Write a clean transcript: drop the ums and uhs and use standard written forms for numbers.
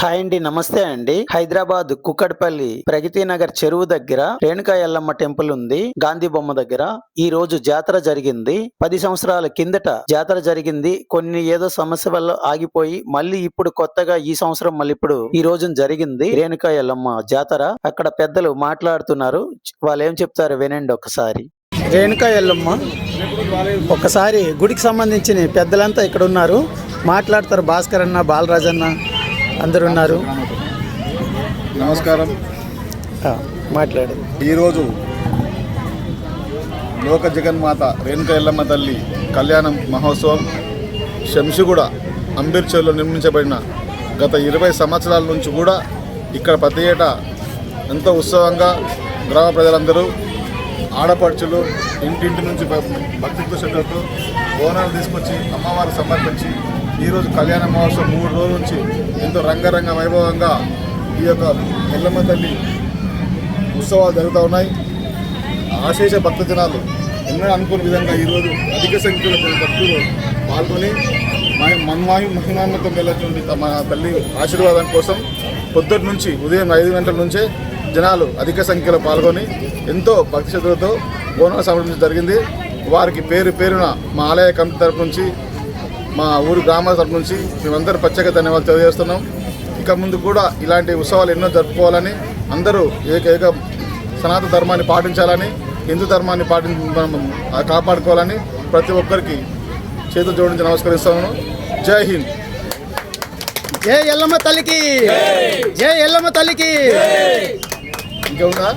Hi అండి, నమస్తే అండి. హైదరాబాద్ కుక్కడపల్లి ప్రగతి నగర్ చెరువు దగ్గర రేణుకా ఎల్లమ్మ టెంపుల్ ఉంది, గాంధీ బొమ్మ దగ్గర. ఈ రోజు జాతర జరిగింది. 10 సంవత్సరాల కిందట జాతర జరిగింది. కొన్ని ఏదో సమస్య వల్ల ఆగిపోయి మళ్ళీ ఇప్పుడు కొత్తగా ఈ సంవత్సరం మళ్ళీ ఇప్పుడు ఈ రోజు జరిగింది రేణుకా ఎల్లమ్మ జాతర. అక్కడ పెద్దలు మాట్లాడుతున్నారు, వాళ్ళు ఏం చెప్తారు వినండి ఒకసారి. రేణుకా ఎల్లమ్మ ఒకసారి గుడికి సంబంధించిన పెద్దలంతా ఇక్కడ ఉన్నారు, మాట్లాడతారు. భాస్కర్ అన్న, బాలరాజ్ అన్న అందరు ఉన్నారు. నమస్కారం. మాట్లాడు. ఈరోజు లోక జగన్మాత రేణుకా ఎల్లమ్మ తల్లి కళ్యాణం మహోత్సవం శంషిగూడ అంబేద్కర్లో నిర్మించబడిన గత 20 సంవత్సరాల నుంచి కూడా ఇక్కడ ప్రతి ఏటా ఎంతో ఉత్సవంగా గ్రామ ప్రజలందరూ ఆడపడుచులు ఇంటింటి నుంచి భక్తితో శ్రద్ధతో బోనాలు తీసుకొచ్చి అమ్మవారు సమర్పించి ఈరోజు కళ్యాణ మహోత్సవం 3 రోజుల నుంచి ఎంతో రంగరంగ వైభవంగా ఈ యొక్క ఎల్లమ్మ తల్లి ఉత్సవాలు జరుగుతూ ఉన్నాయి. ఆశేష భక్తజనాలు ఎన్నడూ అనుకునే విధంగా ఈరోజు అధిక సంఖ్యలో భక్తులు పాల్గొని మహిమాన్వితం వెళ్ళటువంటి తమ తల్లి ఆశీర్వాదం కోసం పొద్దుటి నుంచి ఉదయం 5 గంటల నుంచే జనాలు అధిక సంఖ్యలో పాల్గొని ఎంతో భక్తి శ్రద్ధలతో బోనాలు సమర్పించడం జరిగింది. వారికి పేరున మా ఆలయ కమిటీ తరపు నుంచి, మా ఊరి గ్రామాల తరపు నుంచి మేమందరూ ప్రత్యేక ధన్యవాదాలు తెలియజేస్తున్నాం. ఇక ముందు కూడా ఇలాంటి ఉత్సవాలు ఎన్నో జరుపుకోవాలని, అందరూ ఏక సనాతన ధర్మాన్ని పాటించాలని, హిందూ ధర్మాన్ని కాపాడుకోవాలని ప్రతి ఒక్కరికి చేతులు జోడించి నమస్కరిస్తాను. జై హింద్. జై ఎల్లమ్మ తల్లికి, జై ఎల్లమ్మ తల్లికి. ఇంకా ఉందా?